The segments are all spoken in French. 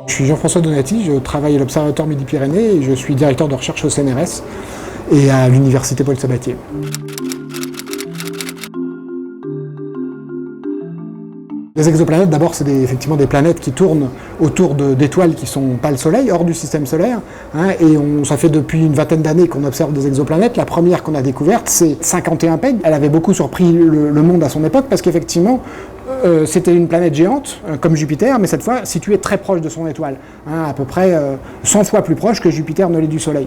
Je suis Jean-François Donati, je travaille à l'Observatoire Midi-Pyrénées et je suis directeur de recherche au CNRS et à l'Université Paul Sabatier. Les exoplanètes, d'abord, c'est effectivement des planètes qui tournent autour d'étoiles qui ne sont pas le Soleil, hors du système solaire. Et ça fait depuis une vingtaine d'années qu'on observe des exoplanètes. La première qu'on a découverte, c'est 51 Peg. Elle avait beaucoup surpris le monde à son époque parce qu'effectivement, c'était une planète géante, comme Jupiter, mais cette fois située très proche de son étoile. À peu près 100 fois plus proche que Jupiter ne l'est du Soleil.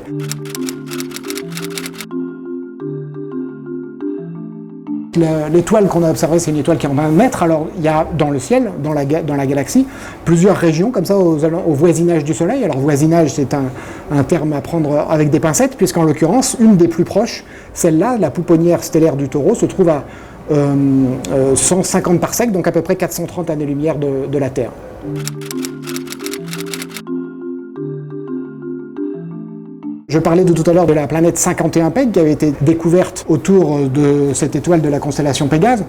L'étoile qu'on a observée, c'est une étoile qui est en 20 mètres. Alors, il y a dans le ciel, dans la galaxie, plusieurs régions comme ça au voisinage du Soleil. Alors, voisinage, c'est un terme à prendre avec des pincettes, puisqu'en l'occurrence, une des plus proches, celle-là, la pouponnière stellaire du Taureau, se trouve à 150 parsecs, donc à peu près 430 années-lumière de la Terre. Je parlais tout à l'heure de la planète 51 Peg qui avait été découverte autour de cette étoile de la constellation Pégase.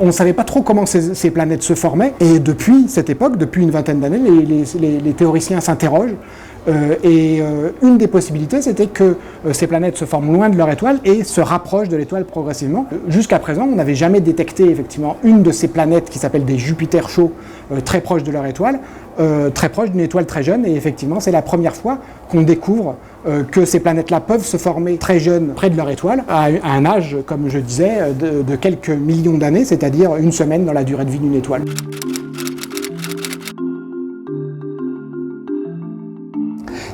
On ne savait pas trop comment ces planètes se formaient et depuis cette époque, depuis une vingtaine d'années, les théoriciens s'interrogent. Une des possibilités, c'était que ces planètes se forment loin de leur étoile et se rapprochent de l'étoile progressivement. Jusqu'à présent, on n'avait jamais détecté effectivement une de ces planètes qui s'appelle des Jupiters chauds très proches de leur étoile, très proches d'une étoile très jeune. Et effectivement, c'est la première fois qu'on découvre que ces planètes-là peuvent se former très jeunes près de leur étoile, à un âge, comme je disais, de quelques millions d'années, c'est-à-dire une semaine dans la durée de vie d'une étoile.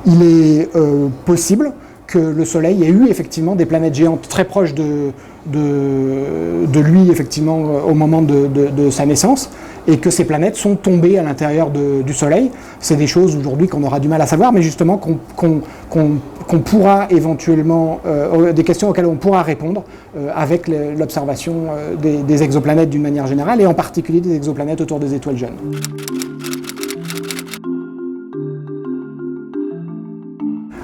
Il est possible que le Soleil ait eu effectivement des planètes géantes très proches de lui effectivement au moment de sa naissance et que ces planètes sont tombées à l'intérieur du Soleil. C'est des choses aujourd'hui qu'on aura du mal à savoir, mais justement qu'on pourra éventuellement, des questions auxquelles on pourra répondre avec l'observation des exoplanètes d'une manière générale et en particulier des exoplanètes autour des étoiles jeunes.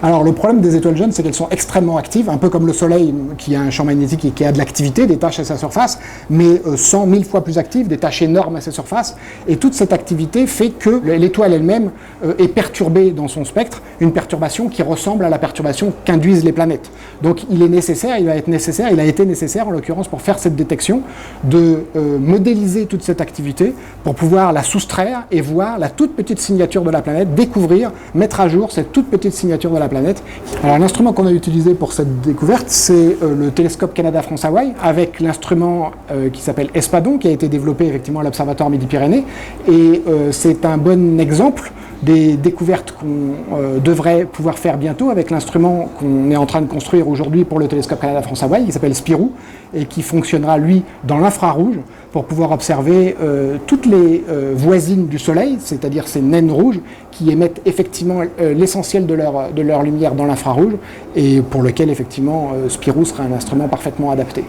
Alors le problème des étoiles jeunes, c'est qu'elles sont extrêmement actives, un peu comme le Soleil qui a un champ magnétique et qui a de l'activité, des tâches à sa surface, mais 100 000 fois plus actives, des tâches énormes à sa surface. Et toute cette activité fait que l'étoile elle-même est perturbée dans son spectre, une perturbation qui ressemble à la perturbation qu'induisent les planètes. Donc il a été nécessaire en l'occurrence pour faire cette détection, de modéliser toute cette activité pour pouvoir la soustraire et voir la toute petite signature de la planète, découvrir, mettre à jour cette toute petite signature de la planète. Alors l'instrument qu'on a utilisé pour cette découverte, c'est le télescope Canada-France-Hawaï avec l'instrument qui s'appelle Espadon, qui a été développé effectivement à l'Observatoire Midi-Pyrénées. Et c'est un bon exemple des découvertes qu'on devrait pouvoir faire bientôt avec l'instrument qu'on est en train de construire aujourd'hui pour le télescope Canada-France-Hawaï, qui s'appelle Spirou, et qui fonctionnera, lui, dans l'infrarouge, pour pouvoir observer toutes les voisines du Soleil, c'est-à-dire ces naines rouges, qui émettent effectivement l'essentiel de leur lumière dans l'infrarouge, et pour lequel, effectivement, Spirou sera un instrument parfaitement adapté.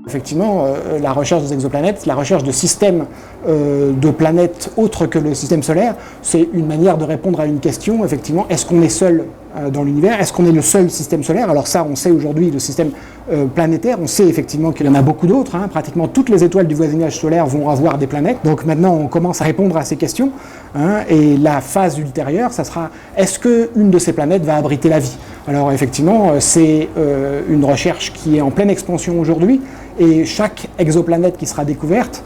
Effectivement, la recherche des exoplanètes, la recherche de systèmes de planètes autres que le système solaire, c'est une manière de répondre à une question, effectivement, est-ce qu'on est seul dans l'univers? Est-ce qu'on est le seul système solaire? Alors ça, on sait aujourd'hui le système planétaire, on sait effectivement qu'il y en a beaucoup d'autres, pratiquement toutes les étoiles du voisinage solaire vont avoir des planètes, donc maintenant on commence à répondre à ces questions, et la phase ultérieure, ça sera, est-ce qu'une de ces planètes va abriter la vie? Alors effectivement, c'est une recherche qui est en pleine expansion aujourd'hui, et chaque exoplanète qui sera découverte,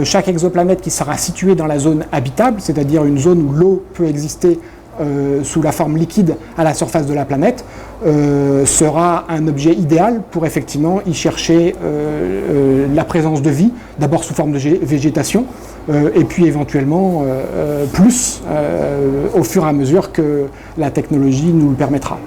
chaque exoplanète qui sera située dans la zone habitable, c'est-à-dire une zone où l'eau peut exister sous la forme liquide à la surface de la planète, sera un objet idéal pour effectivement y chercher la présence de vie, d'abord sous forme de végétation, et puis éventuellement plus au fur et à mesure que la technologie nous le permettra.